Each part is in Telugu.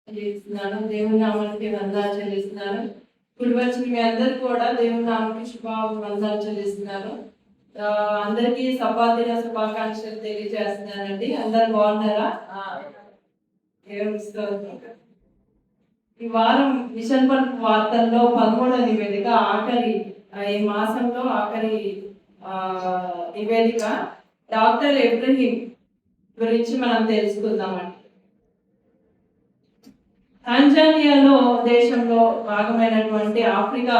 చెల్లిస్తున్నాను. దేవుని నామానికి వందనాలు చెల్లిస్తున్నాను. ఇప్పుడు వచ్చిన మీ అందరు కూడా దేవుని నామానికి వందనాలు చెల్లిస్తున్నాను. అందరికీ సభాదిన శుభాకాంక్షలు తెలియజేస్తున్నానండి. అందరు బాగున్నారా? ఈ వారం మిషన్ పల్ప్ వార్తల్లో 13వ నివేదిక ఆఖరి ఈ మాసంలో ఆఖరి నివేదిక డాక్టర్ ఇబ్రహీం గురించి మనం తెలుసుకుందామండి. టాంజానియాలో దేశంలో భాగమైనటువంటి ఆఫ్రికా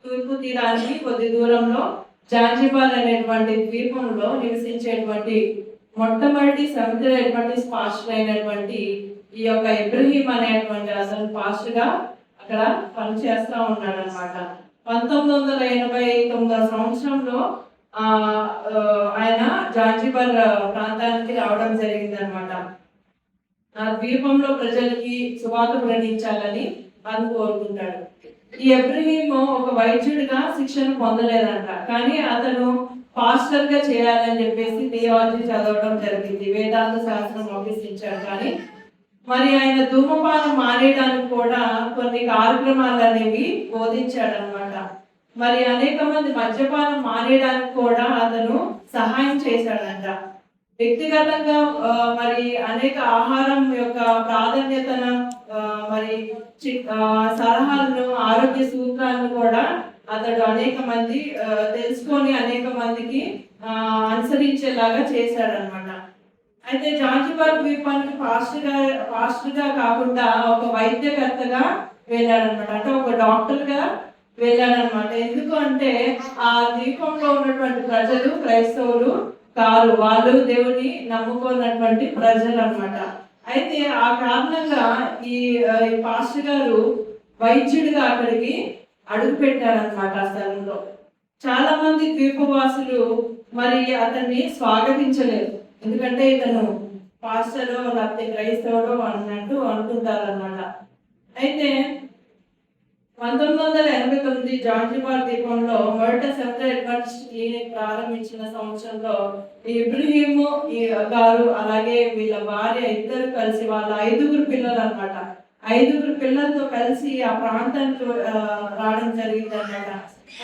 తూర్పు తీరానికి కొద్ది దూరంలో జాంజిబార్ అనేటువంటి ద్వీపంలో నివసించేటువంటి మొట్టమొదటి సముద్రమైనటువంటి పాస్టర్ అయినటువంటి ఈ యొక్క ఇబ్రహీం అనేటువంటి అసలు పాస్టర్ గా అక్కడ పనిచేస్తూ ఉన్నాడు అనమాట. 1989 సంవత్సరంలో ఆయన జాంజిబార్ ప్రాంతానికి రావడం జరిగింది అనమాట. ఆ ద్వీపంలో ప్రజలకి సువార్త ప్రకటించాలని అని కోరుకుంటాడు. ఈ ఇబ్రహీం ఒక వైద్యుడిగా శిక్షణ పొందలేదంట, కానీ అతను పాస్టర్ గా చేయాలని చెప్పేసి థియాలజీ చదవడం జరిగింది, వేదాంత శాస్త్రం అభ్యసించాడు. కానీ మరి ఆయన ధూమపానం మానేయడానికి కూడా కొన్ని కార్యక్రమాలు అనేవి బోధించాడు అనమాట. మరి అనేక మంది మద్యపానం మానేయడానికి కూడా అతను సహాయం చేశాడంట. వ్యక్తిగతంగా మరి అనేక ఆహారం యొక్క ప్రాధాన్యతను మరి సలహాలను ఆరోగ్య సూత్రాలను కూడా అతడు అనేక మంది తెలుసుకొని అనేక మందికి అనుసరించేలాగా చేశాడనమాట. అయితే జాంజిబార్ ద్వీపానికి పాస్టర్ గా కాకుండా ఒక వైద్యకర్తగా వెళ్ళాడనమాట, అంటే ఒక డాక్టర్ గా వెళ్ళాడనమాట. ఎందుకు అంటే ఆ ద్వీపంలో ఉన్నటువంటి ప్రజలు క్రైస్తవులు కాదు, వాళ్ళు దేవుని నమ్ముకున్నటువంటి ప్రజలు అనమాట. అయితే ఆ కారణంగా ఈ పాస్టర్ గారు వైద్యుడిగా అక్కడికి అడుగు పెట్టారనమాట. ఆ స్థలంలో చాలా మంది ద్వీపవాసులు మరి అతన్ని స్వాగతించలేదు, ఎందుకంటే ఇతను పాస్టర్ లేకపోతే క్రైస్తవుడు అన్నట్టు అనుకుంటారనమాట. అయితే 1989 జాంజిబార్ ద్వీపంలో మొదట సెవెంత్ అడ్వాన్స్డ్ క్లినిక్ ప్రారంభించిన సంవత్సరంలో ఇబ్రహీం గారు అలాగే వీళ్ళ భార్య ఇద్దరు కలిసి వాళ్ళ 5 పిల్లలు అనమాట, 5 పిల్లలతో కలిసి ఆ ప్రాంతానికి రావడం జరిగింది అనమాట.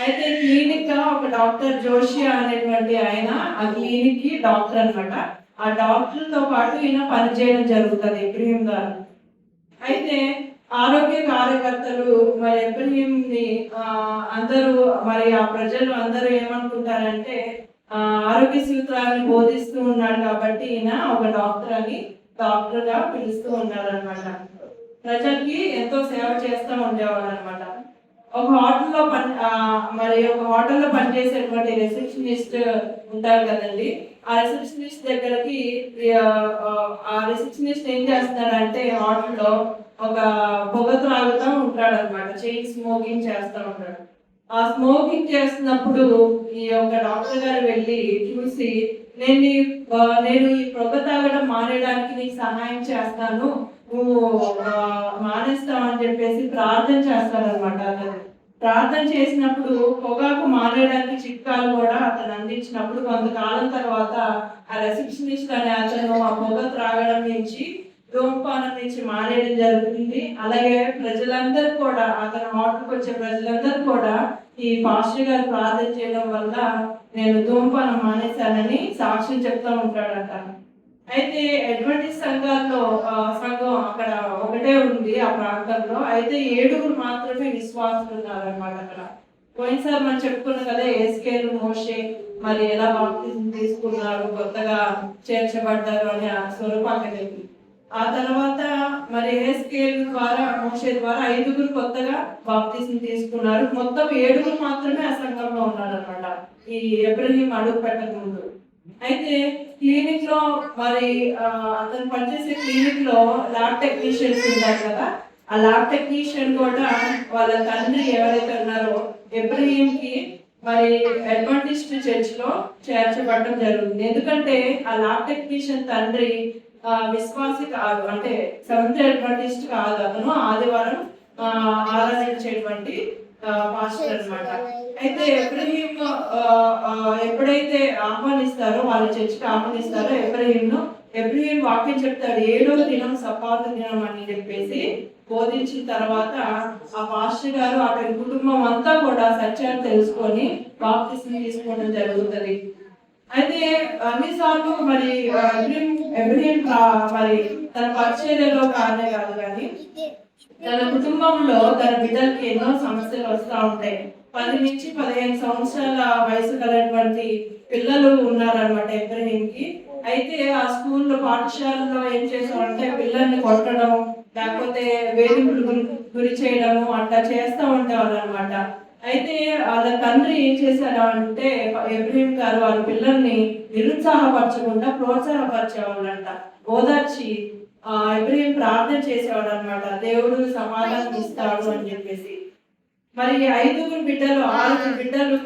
అయితే క్లినిక్ గా ఒక డాక్టర్ జోషియా అనేటువంటి ఆయన ఆ క్లినిక్ కి డాక్టర్ అనమాట. ఆ డాక్టర్ తో పాటు ఈయన పనిచేయడం జరుగుతుంది ఇబ్రహీం గారు. అయితే ఆరోగ్య కార్యకర్తలు మరి ఇబ్రహీం ని అందరూ మరి ఆ ప్రజలు అందరూ ఏమనుకుంటారంటే ఆరోగ్య సూత్రాలను బోధిస్తూ ఉన్నాడు కాబట్టి ఈయన ఒక డాక్టర్ గా పిలుస్తూ ఉన్నారు అనమాట. ప్రజలకి ఎంతో సేవ చేస్తూ ఉండేవాడు అనమాట. ఒక హోటల్లో పనిచేసేటువంటి రిసెప్షనిస్ట్ ఉంటారు కదండి, ఆ రిసెప్షనిస్ట్ దగ్గరకి ఆ రిసెప్షనిస్ట్ ఏం చేస్తున్నాడంటే హోటల్లో ఒక పొగ త్రాగుతూ ఉంటాడు అనమాట, చైన్ స్మోకింగ్ చేస్తూ ఉంటాడు. ఆ స్మోకింగ్ చేస్తున్నప్పుడు ఈ యొక్క డాక్టర్ గారు వెళ్ళి చూసి నేను ఈ పొగ తాగడం మానేయడానికి నీకు సహాయం చేస్తాను, నువ్వు మానేస్తావని చెప్పేసి ప్రార్థన చేస్తాడనమాట. అతను ప్రార్థన చేసినప్పుడు పొగాకు మానేయడానికి చిట్కాలు కూడా అతను అందించినప్పుడు కొంతకాలం తర్వాత ఆ రిసెప్షనిస్ట్ అనే అతను ఆ పొగ త్రాగడం నుంచి ధూమపానం నుంచి మానేయడం జరుగుతుంది. అలాగే ప్రజలందరూ కూడా అతను హోటల్కి వచ్చే ప్రజలందరూ కూడా ఈ పాస్టర్ గారు ప్రార్థన చేయడం వల్ల నేను ధూమపానం మానేశానని సాక్ష్యం చెప్తూ ఉంటాడంట. అయితే అడ్వెంటిస్ట్ సంఘం అక్కడ ఒకటే ఉంది ఆ ప్రాంతంలో. అయితే 7 మాత్రమే విశ్వాసులు ఉన్నారనమాట అక్కడ. పోయినసారి మనం చెప్పుకున్నాం కదా, ఎస్కేలు మోషే మరి ఎలా బాప్తిజం తీసుకున్నారు, కొత్తగా చేర్చబడ్డారు అనే స్వరూపానికి. ఆ తర్వాత మరి ఎస్కేల్ ద్వారా మోషే ద్వారా 5 కొత్తగా బాప్తిజం తీసుకున్నారు. మొత్తం 7 మాత్రమే ఆ సంఘంలో ఉన్నారనమాట ఈ ఇబ్రహీం అడుగు పెట్టక ముందు. అయితే క్లినిక్ లో మరి అతను పనిచేసే క్లినిక్ లో ల్యాబ్ టెక్నీషియన్స్ ఉంటారు కదా, ఆ ల్యాబ్ టెక్నీషియన్ కూడా వాళ్ళ తండ్రి ఎవరైతే ఉన్నారో ఇబ్రహీం కి మరి అడ్వెంటిస్ట్ చర్చ్ లో చేర్చబడడం జరుగుతుంది. ఎందుకంటే ఆ ల్యాబ్ టెక్నీషియన్ తండ్రి విశ్వాసి కాదు, అంటే సెవెంత్ అడ్వెంటిస్ట్ కాదు, అతను ఆదివారం ఆరాధించేటువంటి పాస్టర్ అనమాట. అయితే ఇబ్రహీం ఎప్పుడైతే ఆహ్వానిస్తారో వాళ్ళ చర్చికి ఆహ్వానిస్తారో ఇబ్రహీంను ఎబ్రహీం వాక్యం చెప్తాడు, 7వ దినం సబ్బాతు దినం అని చెప్పేసి బోధించిన తర్వాత ఆ పాస్టర్ గారు అతని కుటుంబం అంతా కూడా సత్యాన్ని తెలుసుకొని బాప్తిస్మం తీసుకోవడం జరుగుతుంది. అయితే అన్నిసార్లు మరి ఎబ్రహీం మరి తన పరిచర్యలో కానే కాదు కానీ తన కుటుంబంలో తన బిడ్డలకి ఎన్నో సమస్యలు వస్తూ ఉంటాయి. 10 నుంచి 15 సంవత్సరాల వయసు కలిగినటువంటి పిల్లలు ఉన్నారనమాట ఎబ్రహీంకి. అయితే ఆ స్కూల్లో పాఠశాలలో ఏం చేసామంటే పిల్లల్ని కొట్టడం, లేకపోతే వేధింపులు గురి చేయడము అట్లా చేస్తూ ఉండేవాళ్ళు అనమాట. అయితే వాళ్ళ తండ్రి ఏం చేశారు అంటే ఎబ్రహీం గారు వాళ్ళ పిల్లల్ని నిరుత్సాహపరచకుండా ప్రోత్సాహపరిచేవాళ్ళంట, ఓదార్చి ఎబ్రహీం ప్రార్థన చేసేవాడు అనమాట, దేవుడు సమాధానం ఇస్తాడు అని చెప్పేసి. మరి 5 బిడ్డలు 6 బిడ్డలు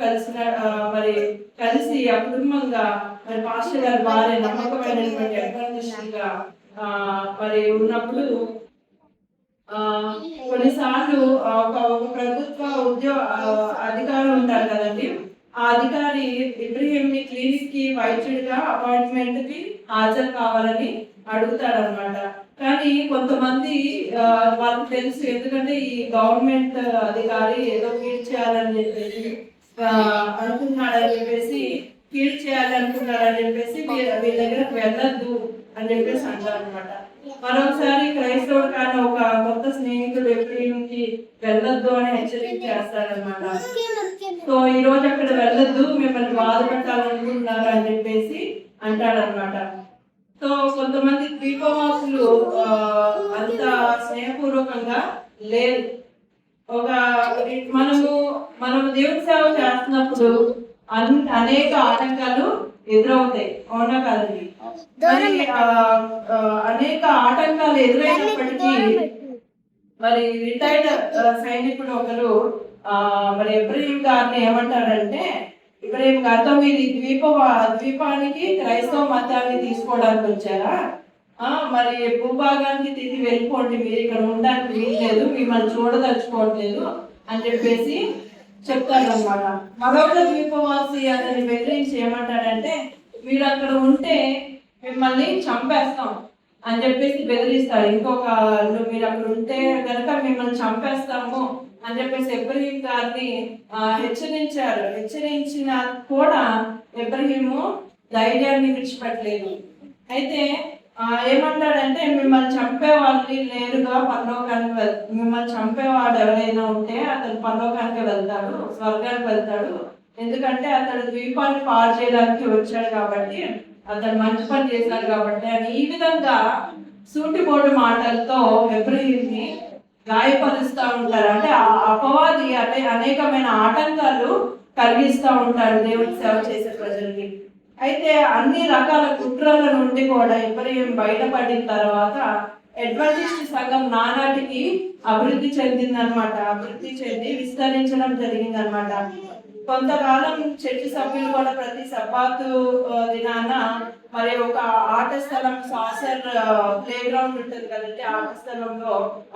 మరి కలిసి ఆ కుటుంబంగా మరి పాస్టర్ గారి భార్య నమ్మకమైనటువంటి అడ్వాంటేజ్గా మరి ఉన్నప్పుడు కొన్నిసార్లు ఒక ప్రభుత్వ అధికారులు ఉంటారు కదండి, ఆ అధికారి ఇబ్రహీంని క్లినిక్ కి వైద్యుడిగా అపాయింట్మెంట్ కి హాజరు కావాలని అడుగుతారనమాట. కానీ కొంతమంది వాళ్ళకి తెలుసు, ఎందుకంటే ఈ గవర్నమెంట్ అధికారి ఏదో కీడ్ చేయాలని చెప్పేసి అనుకున్నాడని చెప్పేసి వీళ్ళ దగ్గరకు వెళ్ళొద్దు అని చెప్పేసి అంటారు అనమాట. మరొకసారి క్రైస్తవుడు కానీ ఒక కొత్త స్నేహితుడు ఎబ్రహీంకి వెళ్ళొద్దు అని హెచ్చరిక చేస్తారనమాట. సో ఈ రోజు అక్కడ వెళ్ళొద్దు, మిమ్మల్ని బాధ పెట్టాలనుకుంటున్నారు అని చెప్పేసి అంటాడనమాట. సో కొంతమంది ద్వీపవాసులు అంత స్నేహపూర్వకంగా లేదు. మనము దేవుని సేవ చేస్తున్నప్పుడు అనేక ఆటంకాలు ఎదురవుతాయి, అవునా కదండి? అనేక ఆటంకాలు ఎదురైనప్పటికీ మరి రిటైర్డ్ సైనికుడు ఒకరు మరి ఇబ్రహీం గారిని ఏమంటాడంటే, ఇబ్రహీం గారితో మీరు ఈ ద్వీపానికి క్రైస్తవ మతాన్ని తీసుకోవడానికి వచ్చారా? మరి భూభాగానికి తిరిగి వెళ్ళిపోండి, మీరు ఇక్కడ ఉండడానికి వీల్లేదు, మిమ్మల్ని చూడదలుచుకోవట్లేదు అని చెప్పేసి చెప్తాడనమాట. మరొక ద్వీపవాసి అతన్ని బెదిరించి ఏమంటాడంటే, మీరు అక్కడ ఉంటే మిమ్మల్ని చంపేస్తాం అని చెప్పేసి బెదిరిస్తాడు. మీరు అక్కడ ఉంటే కనుక మిమ్మల్ని చంపేస్తాము అని చెప్పేసి ఇబ్రహీం గారిని హెచ్చరించిన కూడా ఇబ్రహీము ధైర్యాన్ని విడిచిపెట్టలేదు. అయితే ఏమంటాడంటే, మిమ్మల్ని చంపేవాళ్ళు నేరుగా పరలోకానికి మిమ్మల్ని చంపేవాడు ఎవరైనా ఉంటే అతను పరలోకానికి వెళ్తాడు, స్వర్గానికి వెళ్తాడు. ఎందుకంటే అతడు ద్వీపాన్ని పాడు చేయడానికి వచ్చాడు కాబట్టి, అతను మంచి పని చేశాడు కాబట్టి అని ఈ విధంగా సూటిపోటు మాటలతో ఇబ్రహీంని గాయపరుస్తూ ఉంటారు. అంటే అపవాది అంటే అనేకమైన ఆటంకాలు కలిగిస్తూ ఉంటారు దేవుని సేవ చేసే ప్రజలకి. అయితే అన్ని రకాల కుట్రల నుండి కూడా ఇబ్రహీం బయటపడిన తర్వాత అడ్వెంటిస్ట్ సంఘం నానాటికి అభివృద్ధి చెంది విస్తరించడం జరిగిందనమాట. కొంతకాలం చర్చి సభ్యులు కూడా ప్రతి సబ్బాతు దినాన మరి ఒక ఆట స్థలం, సాసర్ ప్లే గ్రౌండ్ ఉంటుంది కదండి, ఆట స్థలంలో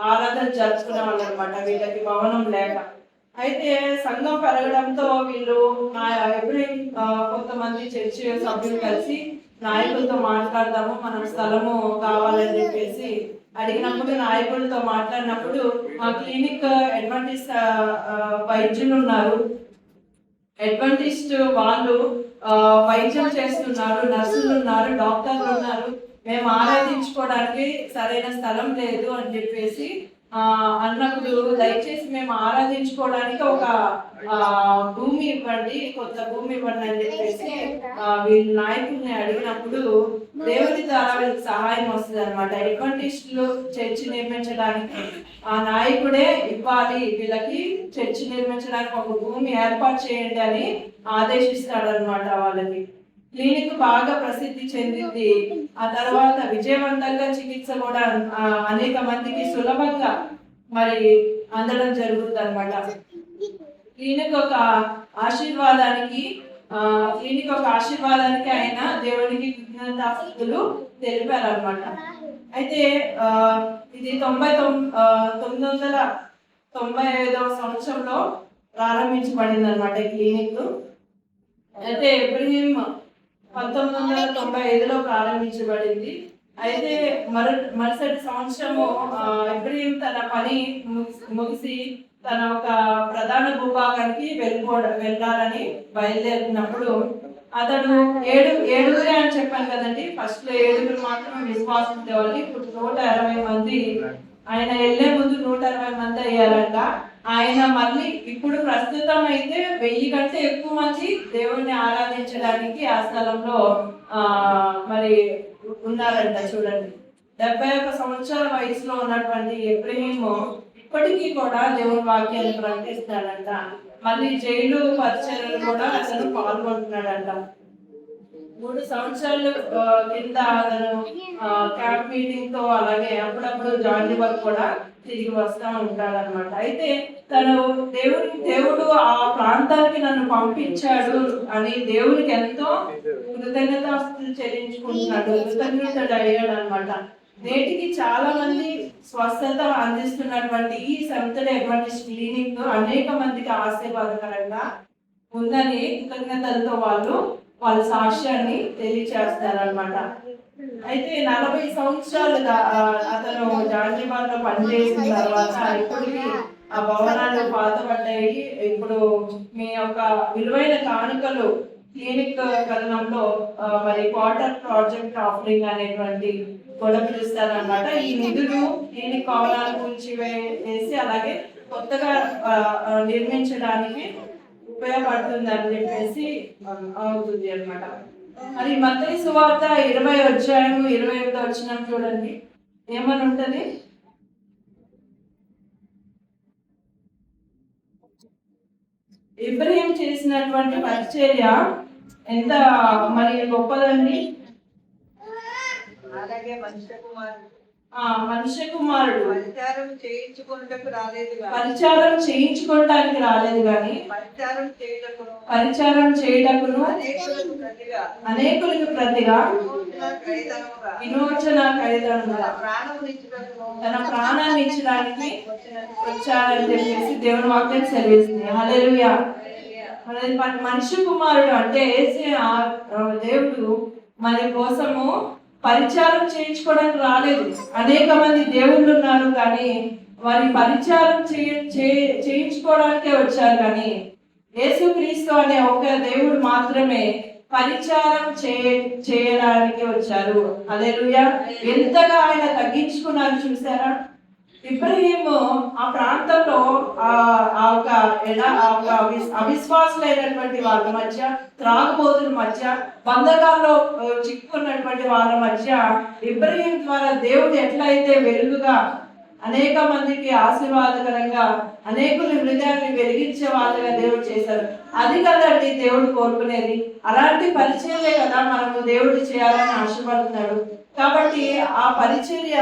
ఆరాధన జరుపుకునే వాళ్ళు అనమాట, వీళ్ళకి భవనం లేక. అయితే సంఘం పెరగడంతో వీళ్ళు ఇబ్రహీం కొంతమంది చర్చి సభ్యులు కలిసి నాయకులతో మాట్లాడదాము, మనం స్థలము కావాలని చెప్పేసి అడిగినప్పుడు నాయకులతో మాట్లాడినప్పుడు మా క్లినిక్ అడ్వెంటిస్ట్ వైద్యులు ఉన్నారు, అడ్వెంటిస్ట్ వాళ్ళు వైద్యం చేస్తున్నారు, నర్సులు ఉన్నారు, డాక్టర్లు ఉన్నారు, మేము ఆరాధించుకోవడానికి సరైన స్థలం లేదు అని చెప్పేసి అన్నప్పుడు దయచేసి మేము ఆరాధించుకోవడానికి ఒక భూమి ఇవ్వండి, కొత్త భూమి ఇవ్వండి అని చెప్పేసి వీళ్ళ నాయకుల్ని అడిగినప్పుడు దేవుడి ద్వారా వీళ్ళకి సహాయం వస్తుంది అనమాట. అడ్వెంటిస్టులు చర్చి నిర్మించడానికి ఆ నాయకుడే ఇవ్వాలి, వీళ్ళకి చర్చి నిర్మించడానికి ఒక భూమి ఏర్పాటు చేయండి అని ఆదేశిస్తాడు అనమాట. వాళ్ళకి క్లినిక్ బాగా ప్రసిద్ధి చెందింది. ఆ తర్వాత విజయవంతంగా చికిత్స కూడా అనేక మందికి సులభంగా మరి అందడం జరుగుతుంది అనమాట. క్లినిక్ ఒక ఆశీర్వాదానికి ఆయన దేవునికి కృతజ్ఞతాస్తుతులు తెలిపారనమాట. అయితే ఇది 1995వ సంవత్సరంలో ప్రారంభించబడింది అనమాట ఈ క్లినిక్. అయితే ఇబ్రహీం 1995లో ప్రారంభించబడింది. అయితే మరుసటి సంవత్సరము ఇబ్రహీం తన పని ముగిసి తన ఒక ప్రధాన భూభాగానికి వెళ్ళాలని బయలుదేరినప్పుడు అతడు ఏడుగురే అని చెప్పాను కదండి. ఫస్ట్ లో 7 మాత్రమే విశ్వాసం ఉండేవాళ్ళు. ఇప్పుడు 120 మంది, ఆయన వెళ్లే ముందు 120 మంది అయ్యారంట. ఆయన మళ్ళీ ఇప్పుడు ప్రస్తుతం అయితే 1000 కంటే ఎక్కువ మంది దేవుణ్ణి ఆరాధించడానికి ఆ స్థలంలో మరి ఉన్నారంట. చూడండి, 71 సంవత్సరాల వయసులో ఉన్నటువంటి ఇబ్రహీము ఇప్పటికీ కూడా దేవుని వాక్యాన్ని ప్రకటిస్తాడంట. మళ్ళీ జైలు పరిచర్యలు కూడా అతను పాల్గొంటున్నాడంట. 3 సంవత్సరాలు కింద అతను క్యాంప్ మీటింగ్ తో అలాగే అప్పుడప్పుడు జార్జిబర్ కూడా తిరిగి వస్తూ ఉంటాడు అనమాట. అయితే తను దేవుడు ఆ ప్రాంతానికి నన్ను పంపించాడు అని దేవుడికి ఎంతో కృతజ్ఞతాస్తుతులు చెల్లించుకుంటున్నాడు, కృతజ్ఞతలు అయ్యాడు అనమాట. నేటికి చాలా మంది స్వస్థత అందిస్తున్నటువంటి ఈ సెవెంత్ డే అడ్వెంటిస్ట్ క్లినిక్ అనేక మందికి ఆశీర్వాదకరంగా ఉందని కృతజ్ఞతలతో వాళ్ళ సాక్ష్యాన్ని తెలియచేస్తారనమాట. అయితే 40 సంవత్సరాలుగా అతను జార్జిబార్ లో పనిచేసిన తర్వాత ఇప్పటికి ఆ భవనాలు పాతపడ్డాయి. ఇప్పుడు మీ యొక్క విలువైన కానుకలు క్లినిక్ కరణంలో మరి వాటర్ ప్రాజెక్ట్ ఆఫరింగ్ అనేటువంటి కూడా పిలుస్తారనమాట. ఈ నిధులు క్లినిక్ భవనాల గురించి వేసి అలాగే కొత్తగా నిర్మించడానికి ఉపయోగపడుతుంది అని చెప్పేసి అవుతుంది అనమాట. మరి మత్తయి సువార్త 20:21 చూడండి, ఏమని ఉంటది? ఇబ్రహీం చేసినటువంటి పరిచర్య ఎంత మరి గొప్పదండి. అలాగే మనుష్య కుమారుడు పరిచారం చేయించుకోవడానికి రాలేదు గాని పరిచారం చేయుటకును అనేకులకు ప్రతిగా విమోచన ఖైదనముగా తన ప్రాణాన్ని ఇచ్చడానికి వచ్చారని చెప్పేసి దేవుని వాక్యం సెలవిస్తుంది. హల్లెలూయా. మనుష్య కుమారుడు అంటే దేవుడు మన కోసము పరిచారం చేయించుకోవడానికి రాలేదు. అనేక మంది దేవుళ్ళు ఉన్నారు కానీ వారి పరిచారం చేయించుకోవడానికే వచ్చారు. కానీ యేసుక్రీస్తు అనే ఒక దేవుడు మాత్రమే పరిచారం చేయడానికి వచ్చారు. హల్లెలూయా. ఎంతగా ఆయన తగ్గించుకున్నారు చూసారా. ఇబ్రహీము ఆ ప్రాంతంలో అవిశ్వాసులైనటువంటి వాళ్ళ మధ్య, త్రాగుబోతుల మధ్య, బంధకాల్లో చిక్కుకున్నటువంటి వాళ్ళ మధ్య ఇబ్రహీం ద్వారా దేవుడు ఎట్లయితే వెలుగుగా అనేక మందికి ఆశీర్వాదకరంగా అనేకుల హృదయాన్ని వెలిగించే వాళ్ళగా దేవుడు చేశారు. అది కదండి దేవుడు కోరుకునేది. అలాంటి పరిచర్యలే కదా మనము దేవుడు చేయాలని ఆశపడుతున్నాడు. కాబట్టి ఆ పరిచర్య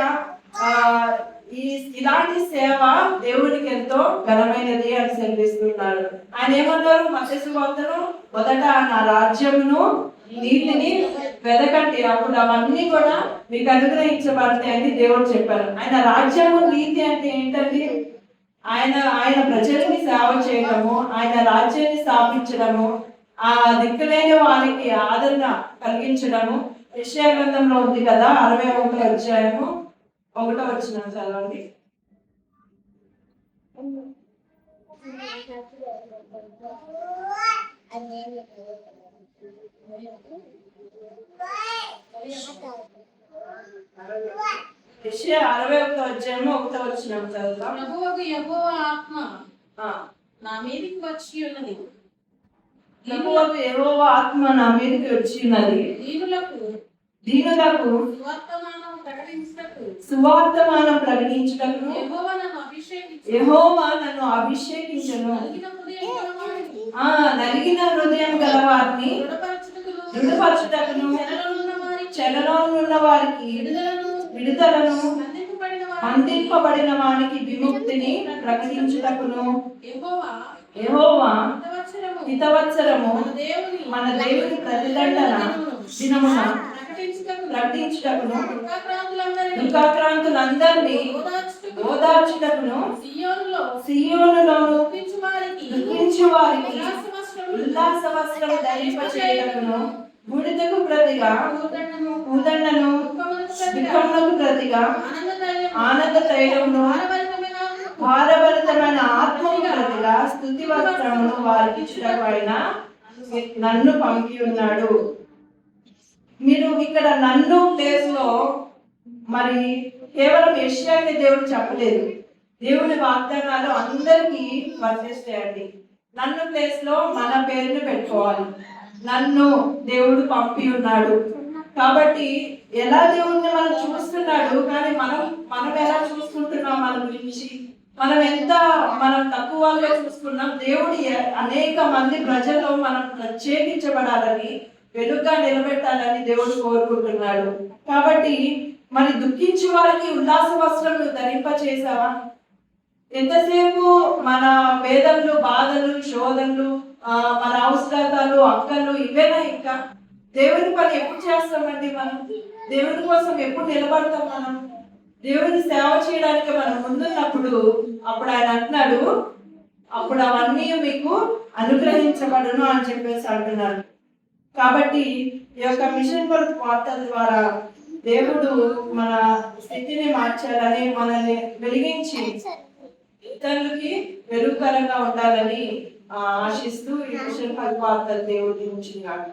ఇలాంటి సేవ దేవుడికి ఎంతో ఘనమైనది అని సెలవిస్తున్నారు. ఆయన ఏమన్నారు? మత్తయి సువార్తలో మొదట నా రాజ్యమును నీతిని వెదకండి, అప్పుడు అవన్నీ కూడా మీకు అనుగ్రహించబడతాయని దేవుడు చెప్పారు. ఆయన రాజ్యము నీతి అంటే ఏంటండి? ఆయన ప్రజలకి సేవ చేయడము, ఆయన రాజ్యాన్ని స్థాపించడము, ఆ దిక్కులేని వారికి ఆదరణ కలిగించడము. యెషయా గ్రంథంలో ఉంది కదా, 61:1 చదవండి. యెషయా 61:1 చదువుతాం. యెహోవా ఆత్మ నా మీదకి వచ్చి ఉన్నది. యెహోవా ఆత్మ నా మీదకి వచ్చి ఉన్నది. దీనులకు సువార్తమానం ప్రకటించుటకు యెహోవా నన్ను అభిషేకించును. నలిగిన హృదయం గల వారిని దృఢపరచుటకును, చెరలో ఉన్న వారికి విడుదలను, బంధింపబడిన వారికి విముక్తిని ప్రకటించుటకును యెహోవా హితవత్సరము మన దేవుని ప్రతిదండన దినమున ప్రకటించుటకును, దుఃఖాక్రాంతులందరినీ ఓదార్చుటకును, సియోనులోను దుఃఖించు వారికి ఉల్లాస వస్త్రము ధరింపచేయుటకును బూడిదకు ప్రతిగా భూదండము, భూదండను, దుఃఖమునకు ప్రతిగా ఆనంద తైలమును, భారభరితమైన ఆత్మకు ప్రతిగా స్తుతి వస్త్రమును వారికి ఇచ్చుటకు ఆయన నన్ను పంపి ఉన్నాడు. మీరు ఇక్కడ నన్ను ప్లేస్ లో మరి కేవలం యెషయాకి దేవుడు చెప్పలేదు. దేవుని వాగ్దానాలు అందరికీ వర్తిస్తాయండి. నన్ను ప్లేస్ లో మన పేరుని పెట్టుకోవాలి. నన్ను దేవుడు పంపి ఉన్నాడు కాబట్టి ఎలా దేవుడిని మనం చూస్తున్నాడు, కానీ మనం ఎలా చూసుకుంటున్నాం మన గురించి, మనం తక్కువగా చూసుకున్నాం. దేవుడి అనేక మంది ప్రజల్లో మనం ప్రత్యేకించబడాలని, వెలుగుగా నిలబెట్టాలని దేవుడు కోరుకుంటున్నాడు. కాబట్టి మరి దుఃఖించే వారికి ఉల్లాస వస్త్రములు ధరింప చేసావా? ఎంతసేపు మన వేదనలు, బాధలు, శోధనలు, మన అవసరాలు, అక్కలు ఇవేనా? ఇంకా దేవుని పని ఎప్పుడు చేస్తామండి? మనం దేవుని కోసం ఎప్పుడు నిలబడతాం? మనం దేవుని సేవ చేయడానికి మనం ముందున్నప్పుడు అప్పుడు ఆయన అంటున్నాడు, అప్పుడు అవన్నీ మీకు అనుగ్రహించబడును అని చెప్పేసి అంటున్నాడు. కాబట్టి ఈ యొక్క మిషన్ కొరకు వార్తల ద్వారా దేవుడు మన స్థితిని మార్చాలని, మనల్ని వెలిగించి ఇతరులకి వెలుగుకరంగా ఉండాలని ఆశిస్తూ ఈ మిషన్ కొరకు వార్తలు దేవుడు దీవించుగాక.